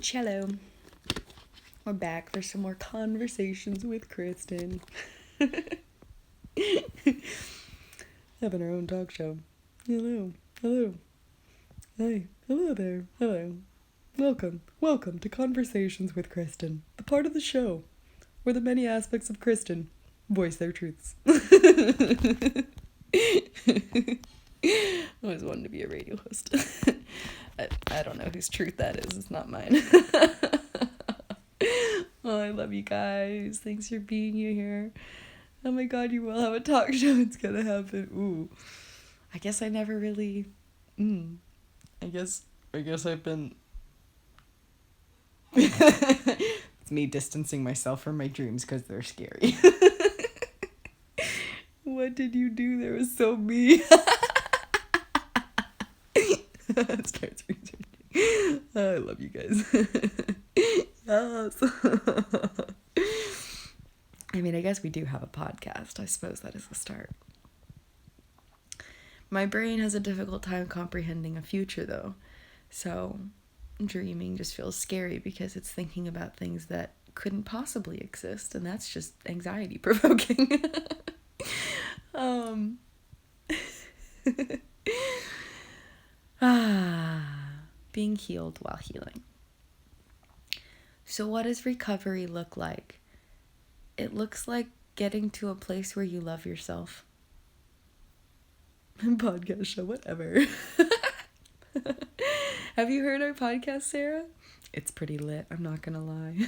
Cello. We're back for some more conversations with Kristin. Having our own talk show. Hello. Hi. Hello there. Hello. Welcome to Conversations with Kristin, the part of the show where the many aspects of Kristin voice their truths. I always wanted to be a radio host. I don't know whose truth that is. It's not mine. Oh, I love you guys. Thanks for being here. Oh my god, you will have a talk show. It's gonna happen. Ooh. I guess I never really... I guess I've been... It's me distancing myself from my dreams because they're scary. What did you do? That was so me. I love you guys. Yes. I mean, I guess we do have a podcast. I suppose that is the start. My brain has a difficult time comprehending a future, though. So, dreaming just feels scary because it's thinking about things that couldn't possibly exist, and that's just anxiety-provoking. Being healed while healing. So what does recovery look like? It looks like getting to a place where you love yourself. Podcast show, whatever. Have you heard our podcast, Sarah? It's pretty lit, I'm not gonna lie.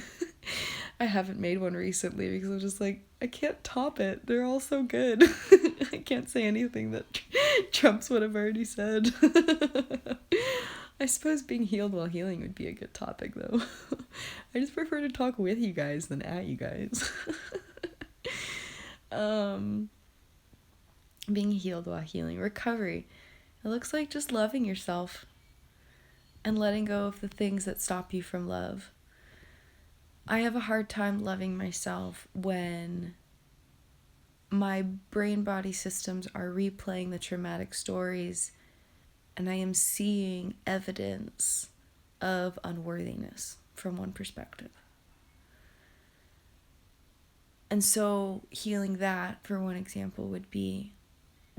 I haven't made one recently because I'm just like, I can't top it. They're all so good. I can't say anything that trumps what I've already said. I suppose being healed while healing would be a good topic, though. I just prefer to talk with you guys than at you guys. Being healed while healing. Recovery. It looks like just loving yourself and letting go of the things that stop you from love. I have a hard time loving myself when my brain-body systems are replaying the traumatic stories and I am seeing evidence of unworthiness from one perspective. And so healing that, for one example, would be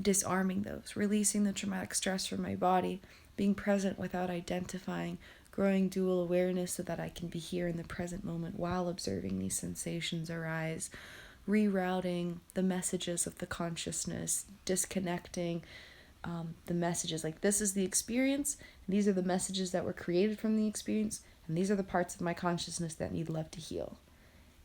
disarming those, releasing the traumatic stress from my body, being present without identifying, growing dual awareness so that I can be here in the present moment while observing these sensations arise, rerouting the messages of the consciousness, disconnecting the messages, like this is the experience, and these are the messages that were created from the experience, and these are the parts of my consciousness that need love to heal.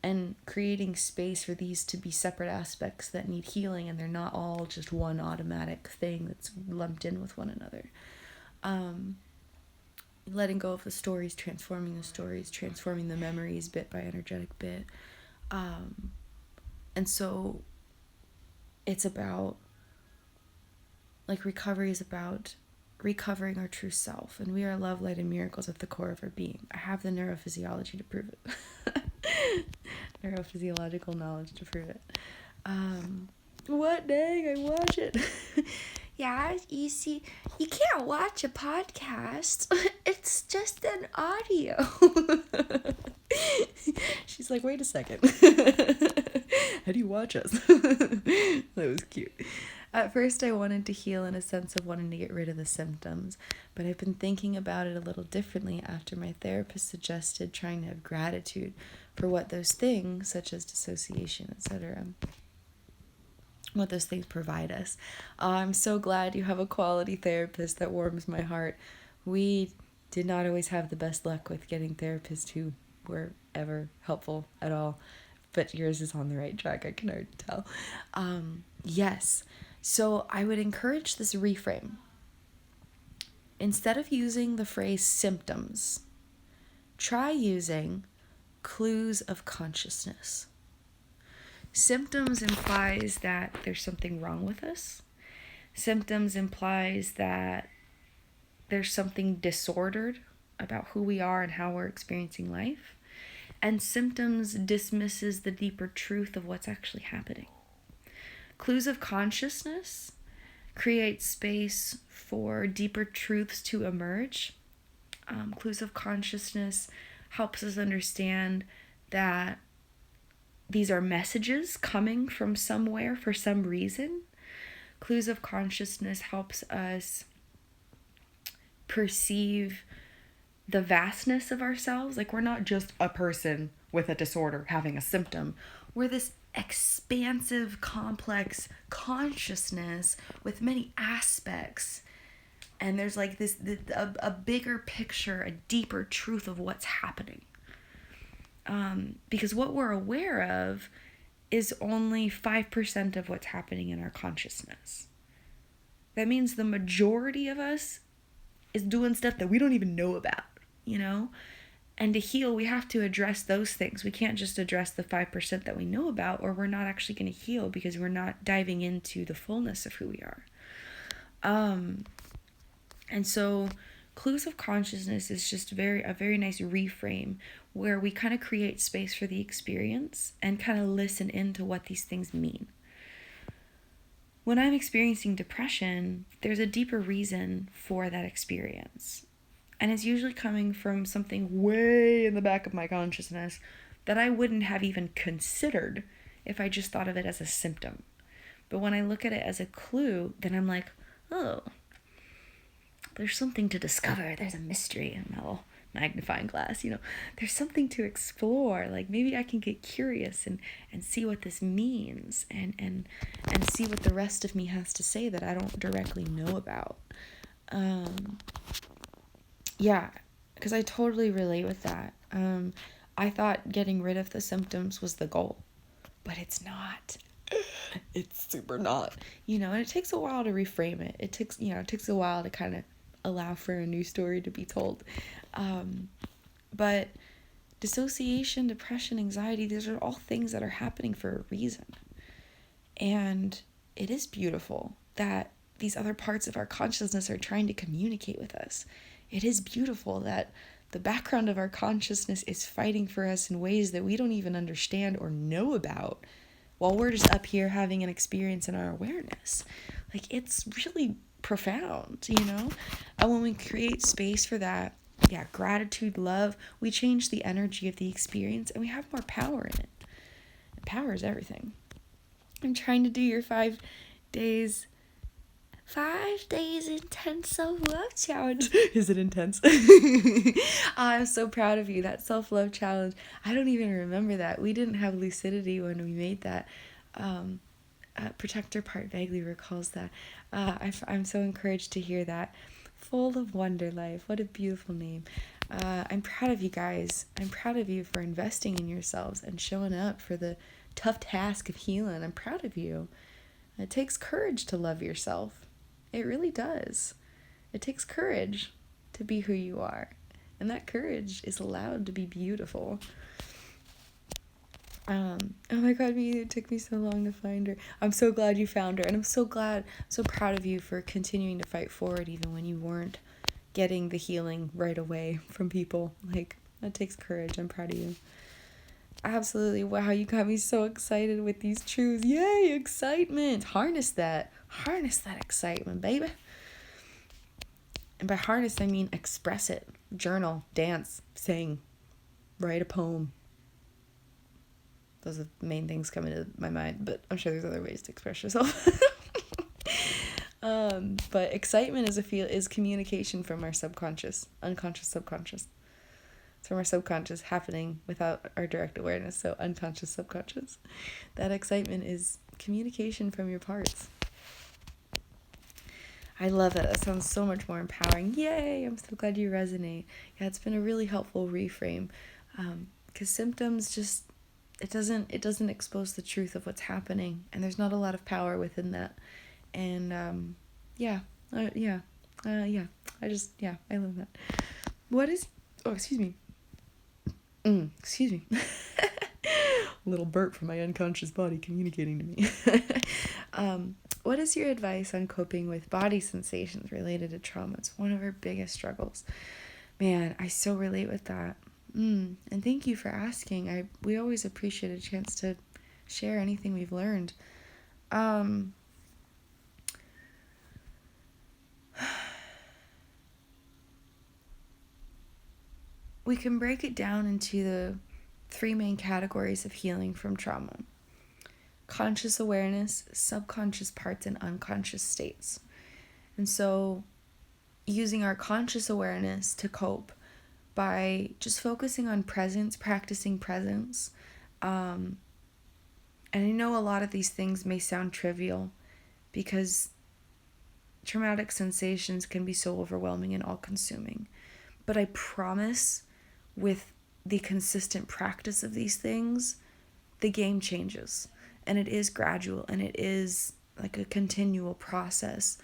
And creating space for these to be separate aspects that need healing, and they're not all just one automatic thing that's lumped in with one another. Letting go of the stories, transforming the memories bit by energetic bit. And so it's about, like, recovery is about recovering our true self, and we are love, light, and miracles at the core of our being. I have the neurophysiology to prove it. Neurophysiological knowledge to prove it. What dang, I watch it. Yeah, you see, you can't watch a podcast. It's just an audio. She's like, wait a second. How do you watch us? That was cute. At first, I wanted to heal in a sense of wanting to get rid of the symptoms, but I've been thinking about it a little differently after my therapist suggested trying to have gratitude for what those things, such as dissociation, etc., what those things provide us. I'm so glad you have a quality therapist. That warms my heart. We did not always have the best luck with getting therapists who were ever helpful at all, but yours is on the right track, I can already tell. Yes. So I would encourage this reframe. Instead of using the phrase symptoms, try using clues of consciousness. Symptoms implies that there's something wrong with us. Symptoms implies that there's something disordered about who we are and how we're experiencing life. And symptoms dismisses the deeper truth of what's actually happening. Clues of consciousness create space for deeper truths to emerge. Clues of consciousness helps us understand that these are messages coming from somewhere for some reason. Clues of consciousness helps us perceive the vastness of ourselves. Like, we're not just a person with a disorder having a symptom. We're this expansive, complex consciousness with many aspects. And there's like a bigger picture, a deeper truth of what's happening. Because what we're aware of is only 5% of what's happening in our consciousness. That means the majority of us is doing stuff that we don't even know about, you know? And to heal, we have to address those things. We can't just address the 5% that we know about, or we're not actually going to heal because we're not diving into the fullness of who we are. And so clues of consciousness is just a very nice reframe where we kind of create space for the experience and kind of listen into what these things mean. When I'm experiencing depression, there's a deeper reason for that experience. And it's usually coming from something way in the back of my consciousness that I wouldn't have even considered if I just thought of it as a symptom. But when I look at it as a clue, then I'm like, oh, there's something to discover. There's a mystery in my little magnifying glass, you know. There's something to explore. Like, maybe I can get curious and see what this means and see what the rest of me has to say that I don't directly know about. Yeah, because I totally relate with that. I thought getting rid of the symptoms was the goal, but it's not. It's super not. You know, and it takes a while to reframe it. It takes a while to kind of allow for a new story to be told. But dissociation, depression, anxiety, these are all things that are happening for a reason. And it is beautiful that these other parts of our consciousness are trying to communicate with us. It is beautiful that the background of our consciousness is fighting for us in ways that we don't even understand or know about, while we're just up here having an experience in our awareness. Like, it's really profound, you know? And when we create space for that, gratitude, love, we change the energy of the experience and we have more power in it. And power is everything. I'm trying to do your 5 days intense self-love challenge. Is it intense? I'm so proud of you. That self-love challenge, I don't even remember that. We didn't have lucidity when we made that. Protector part vaguely recalls that. I'm so encouraged to hear that. Full of wonder life. What a beautiful name. I'm proud of you guys. I'm proud of you for investing in yourselves and showing up for the tough task of healing. I'm proud of you. It takes courage to love yourself. It really does. It takes courage to be who you are. And that courage is allowed to be beautiful. Oh my God, it took me so long to find her. I'm so glad you found her. And I'm so proud of you for continuing to fight forward even when you weren't getting the healing right away from people. Like, that takes courage. I'm proud of you. Absolutely. Wow, you got me so excited with these truths. Yay, excitement. Harness that excitement, baby. And by harness, I mean express it. Journal, dance, sing, write a poem. Those are the main things coming to my mind, but I'm sure there's other ways to express yourself. But excitement is communication from our subconscious, unconscious, subconscious. It's from our subconscious happening without our direct awareness, so unconscious, subconscious. That excitement is communication from your parts. I love it. That sounds so much more empowering. Yay! I'm so glad you resonate. Yeah, it's been a really helpful reframe, because symptoms just it doesn't expose the truth of what's happening, and there's not a lot of power within that. And I love that. What is? Oh, excuse me. Excuse me. A little burp from my unconscious body communicating to me. What is your advice on coping with body sensations related to trauma? It's one of our biggest struggles. Man, I so relate with that. And thank you for asking. We always appreciate a chance to share anything we've learned. we can break it down into the three main categories of healing from trauma: conscious awareness, subconscious parts, and unconscious states. And so, using our conscious awareness to cope by just focusing on presence, practicing presence. And I know a lot of these things may sound trivial because traumatic sensations can be so overwhelming and all-consuming. But I promise, with the consistent practice of these things, the game changes. And it is gradual, and it is like a continual process.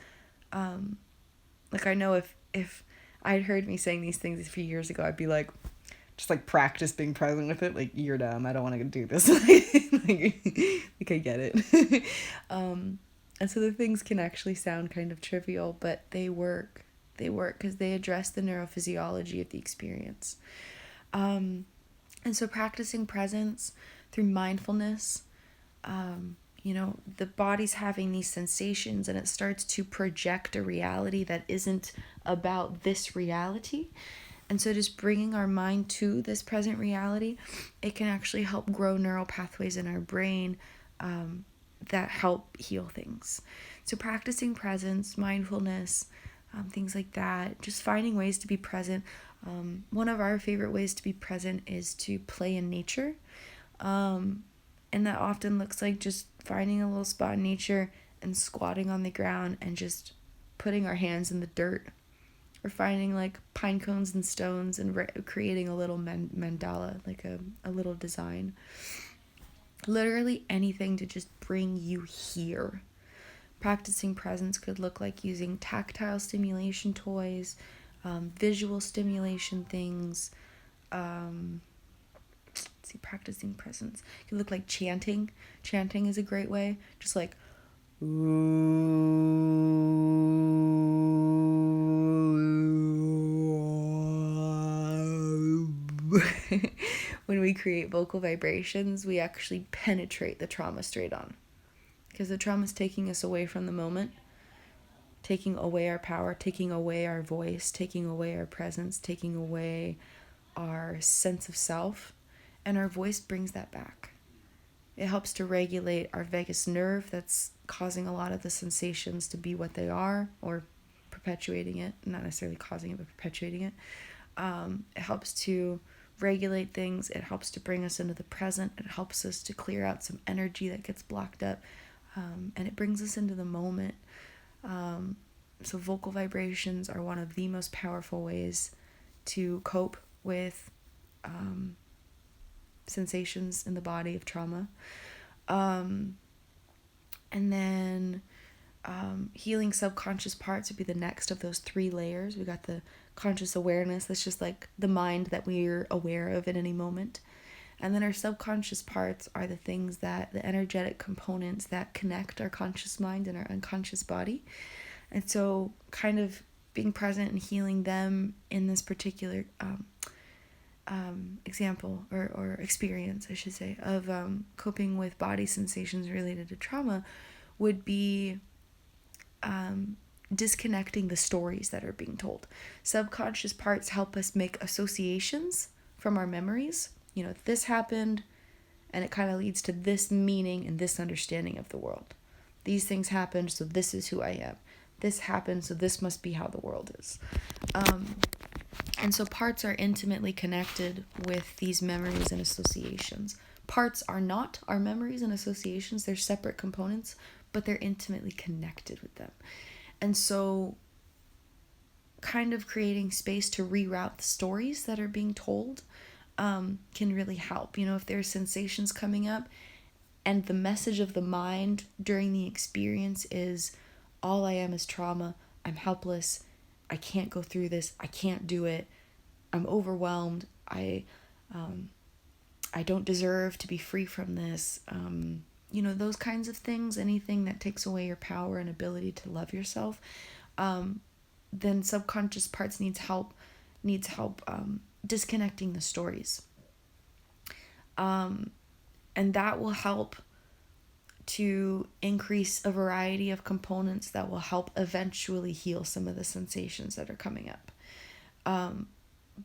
Like, I know if I'd heard me saying these things a few years ago, I'd be like, just like practice being present with it. Like, you're dumb. I don't want to do this. like I get it. And so the things can actually sound kind of trivial, but they work. They work because they address the neurophysiology of the experience. And so practicing presence through mindfulness, the body's having these sensations and it starts to project a reality that isn't about this reality. And so just bringing our mind to this present reality, it can actually help grow neural pathways in our brain that help heal things. So practicing presence, mindfulness, things like that, just finding ways to be present. One of our favorite ways to be present is to play in nature. And that often looks like just finding a little spot in nature and squatting on the ground and just putting our hands in the dirt, or finding like pine cones and stones and creating a little mandala, like a little design. Literally anything to just bring you here. Practicing presence could look like using tactile stimulation toys, visual stimulation things. Practicing presence. It could look like chanting. Chanting is a great way. Just like, when we create vocal vibrations, we actually penetrate the trauma straight on. Because the trauma is taking us away from the moment, taking away our power, taking away our voice, taking away our presence, taking away our sense of self. And our voice brings that back. It helps to regulate our vagus nerve that's causing a lot of the sensations to be what they are, or perpetuating it, not necessarily causing it, but perpetuating it. It helps to regulate things. It helps to bring us into the present. It helps us to clear out some energy that gets blocked up. And it brings us into the moment. So vocal vibrations are one of the most powerful ways to cope with sensations in the body of trauma. And then healing subconscious parts would be the next of those three layers. We got the conscious awareness, that's just like the mind that we're aware of at any moment. And then our subconscious parts are the things that, the energetic components that connect our conscious mind and our unconscious body. And so kind of being present and healing them in this particular example or experience, I should say, of coping with body sensations related to trauma would be disconnecting the stories that are being told. Subconscious parts help us make associations from our memories. This happened and it kind of leads to this meaning and this understanding of the world. These things happened, so this is who I am. This happened, so this must be how the world is. And so parts are intimately connected with these memories and associations. Parts are not our memories and associations. They're separate components, but they're intimately connected with them. And so kind of creating space to reroute the stories that are being told can really help. If there's sensations coming up and the message of the mind during the experience is, all I am is trauma, I'm helpless, I can't go through this, I can't do it, I'm overwhelmed, I don't deserve to be free from this, those kinds of things, anything that takes away your power and ability to love yourself, then subconscious parts needs help disconnecting the stories. And that will help to increase a variety of components that will help eventually heal some of the sensations that are coming up.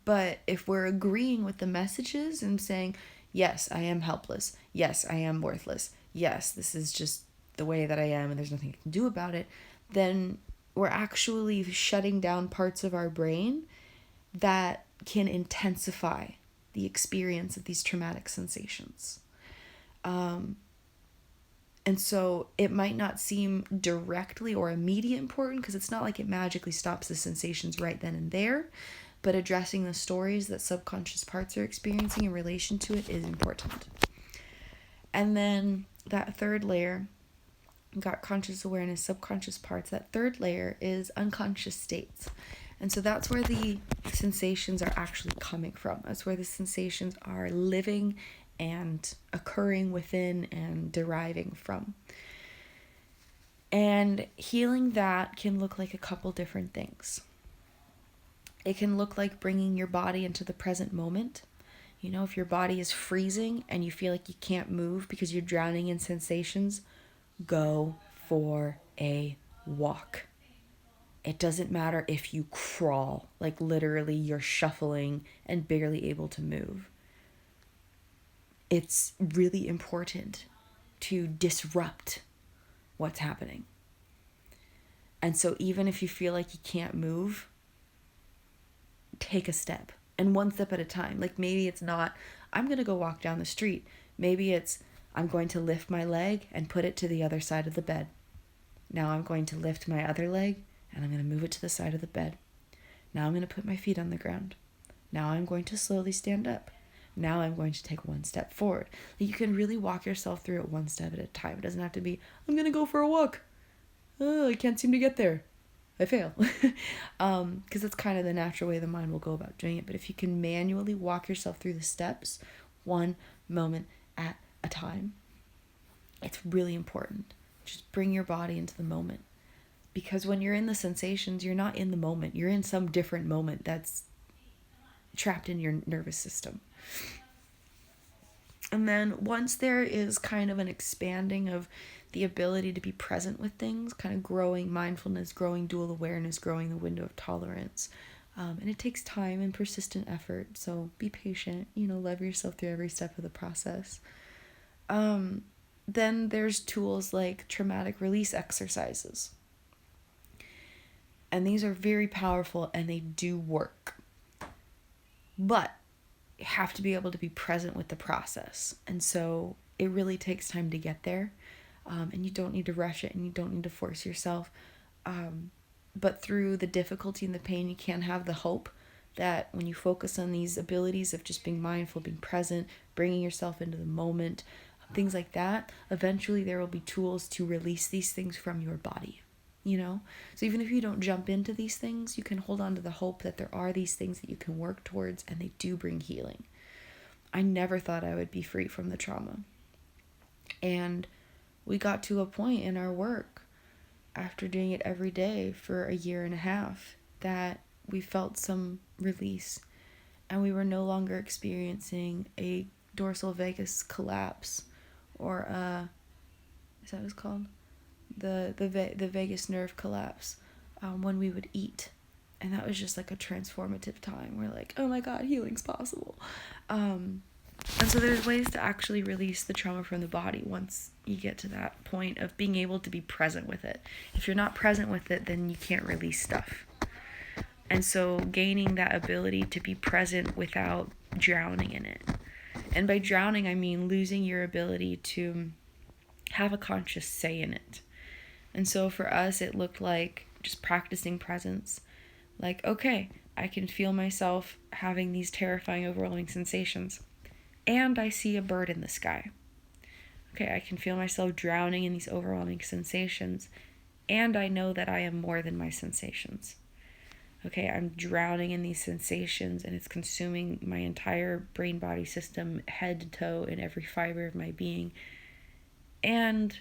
But if we're agreeing with the messages and saying, yes, I am helpless. Yes, I am worthless. Yes, this is just the way that I am and there's nothing I can do about it, then we're actually shutting down parts of our brain that can intensify the experience of these traumatic sensations. And so it might not seem directly or immediate important because it's not like it magically stops the sensations right then and there, but addressing the stories that subconscious parts are experiencing in relation to it is important. And then that third layer, got conscious awareness, subconscious parts, that third layer is unconscious states. And so that's where the sensations are actually coming from. That's where the sensations are living and occurring within and deriving from. And healing that can look like a couple different things. It can look like bringing your body into the present moment. You know, if your body is freezing and you feel like you can't move because you're drowning in sensations, go for a walk. It doesn't matter if you crawl, like literally you're shuffling and barely able to move. It's really important to disrupt what's happening. And so even if you feel like you can't move, take a step, and one step at a time. Like maybe it's not, I'm going to go walk down the street. Maybe it's, I'm going to lift my leg and put it to the other side of the bed. Now I'm going to lift my other leg and I'm going to move it to the side of the bed. Now I'm going to put my feet on the ground. Now I'm going to slowly stand up. Now I'm going to take one step forward. Like you can really walk yourself through it one step at a time. It doesn't have to be, I'm going to go for a walk. Oh, I can't seem to get there. I fail. Because that's kind of the natural way the mind will go about doing it. But if you can manually walk yourself through the steps, one moment at a time, it's really important. Just bring your body into the moment. Because when you're in the sensations, you're not in the moment. You're in some different moment that's trapped in your nervous system. And then once there is kind of an expanding of the ability to be present with things, kind of growing mindfulness, growing dual awareness, growing the window of tolerance. And it takes time and persistent effort. So be patient, love yourself through every step of the process. Then there's tools like traumatic release exercises. And these are very powerful and they do work. But you have to be able to be present with the process. And so it really takes time to get there. And you don't need to rush it and you don't need to force yourself. But through the difficulty and the pain, you can have the hope that when you focus on these abilities of just being mindful, being present, bringing yourself into the moment, things like that, eventually there will be tools to release these things from your body. So even if you don't jump into these things, you can hold on to the hope that there are these things that you can work towards and they do bring healing. I never thought I would be free from the trauma. And we got to a point in our work after doing it every day for a year and a half that we felt some release and we were no longer experiencing a dorsal vagus collapse or is that what it's called? The vagus nerve collapse when we would eat. And that was just like a transformative time. We're like, oh my God, healing's possible. And so there's ways to actually release the trauma from the body once you get to that point of being able to be present with it. If you're not present with it, then you can't release stuff. And so gaining that ability to be present without drowning in it. And by drowning, I mean losing your ability to have a conscious say in it. And so for us, it looked like just practicing presence. Like, okay, I can feel myself having these terrifying, overwhelming sensations. And I see a bird in the sky. Okay, I can feel myself drowning in these overwhelming sensations. And I know that I am more than my sensations. Okay, I'm drowning in these sensations and it's consuming my entire brain-body system, head to toe, in every fiber of my being. And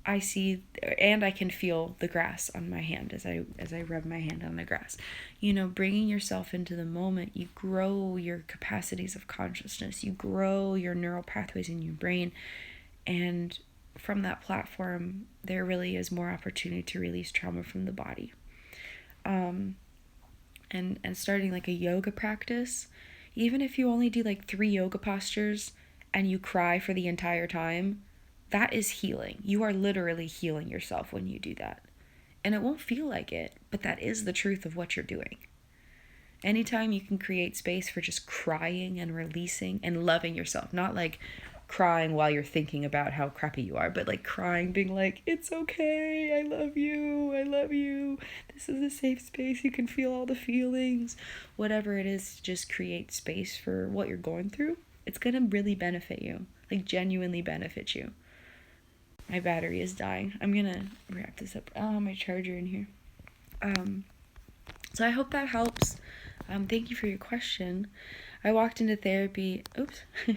I see, and I can feel the grass on my hand as I rub my hand on the grass. Bringing yourself into the moment, you grow your capacities of consciousness, you grow your neural pathways in your brain, and from that platform, there really is more opportunity to release trauma from the body. and starting like a yoga practice, even if you only do like 3 yoga postures and you cry for the entire time, that is healing. You are literally healing yourself when you do that. And it won't feel like it, but that is the truth of what you're doing. Anytime you can create space for just crying and releasing and loving yourself, not like crying while you're thinking about how crappy you are, but like crying, being like, it's okay, I love you, this is a safe space, you can feel all the feelings, whatever it is, just create space for what you're going through. It's gonna really benefit you, like genuinely benefit you. My battery is dying. I'm gonna wrap this up. Oh, my charger in here. So I hope that helps. Thank you for your question. I walked into therapy. Oops. A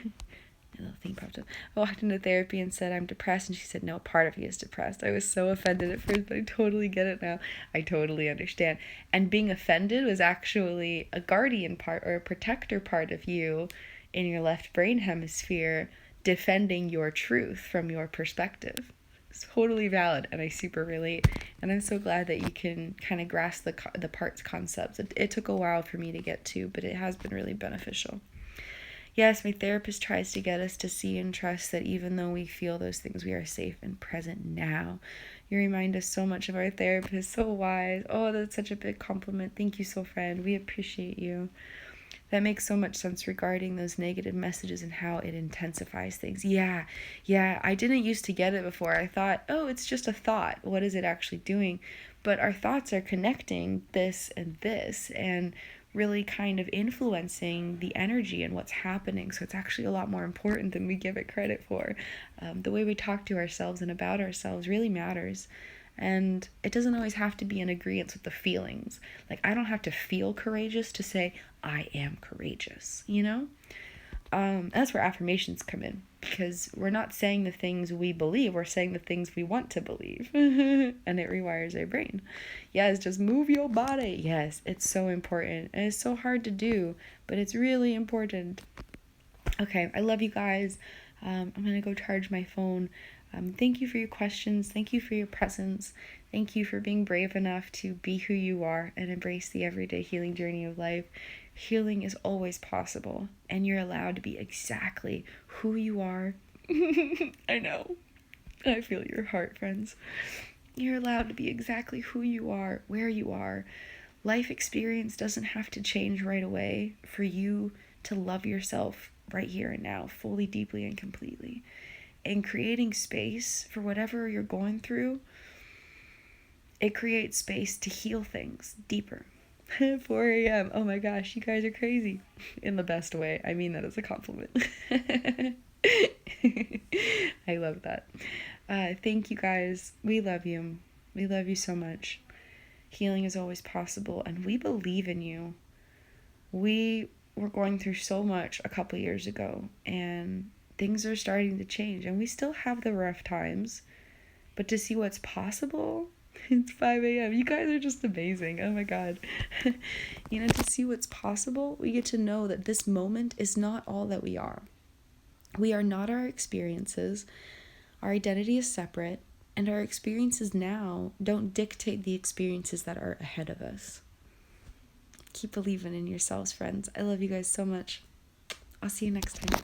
little thing popped up. I walked into therapy and said I'm depressed, and she said no, part of you is depressed. I was so offended at first, but I totally get it now. I totally understand. And being offended was actually a guardian part or a protector part of you in your left brain hemisphere defending your truth from your perspective. It's totally valid, and I super relate. And I'm so glad that you can kind of grasp the parts concepts. It took a while for me to get to, but it has been really beneficial. Yes, my therapist tries to get us to see and trust that even though we feel those things, we are safe and present now. You remind us so much of our therapist, so wise. Oh, that's such a big compliment. Thank you, soul friend. We appreciate you. That makes so much sense regarding those negative messages and how it intensifies things. Yeah, I didn't used to get it before. I thought, oh, it's just a thought. What is it actually doing? But our thoughts are connecting this and really kind of influencing the energy and what's happening. So it's actually a lot more important than we give it credit for. The way we talk to ourselves and about ourselves really matters. And it doesn't always have to be in agreement with the feelings. Like, I don't have to feel courageous to say, I am courageous, you know? That's where affirmations come in, because we're not saying the things we believe, we're saying the things we want to believe. And it rewires our brain. Yes, just move your body. Yes, it's so important. And it's so hard to do, but it's really important. Okay, I love you guys. I'm going to go charge my phone. Thank you for your questions. Thank you for your presence. Thank you for being brave enough to be who you are and embrace the everyday healing journey of life. Healing is always possible, and you're allowed to be exactly who you are. I know. I feel your heart, friends. You're allowed to be exactly who you are, where you are. Life experience doesn't have to change right away for you to love yourself right here and now, fully, deeply, and completely. And creating space for whatever you're going through, it creates space to heal things deeper. 4 a.m. Oh my gosh, you guys are crazy. In the best way. I mean that as a compliment. I love that. Thank you guys. We love you. We love you so much. Healing is always possible, and we believe in you. We were going through so much a couple years ago, and things are starting to change, and we still have the rough times, but to see what's possible, it's 5 a.m. You guys are just amazing. Oh my God. To see what's possible, we get to know that this moment is not all that we are. We are not our experiences. Our identity is separate, and our experiences now don't dictate the experiences that are ahead of us. Keep believing in yourselves, friends. I love you guys so much. I'll see you next time.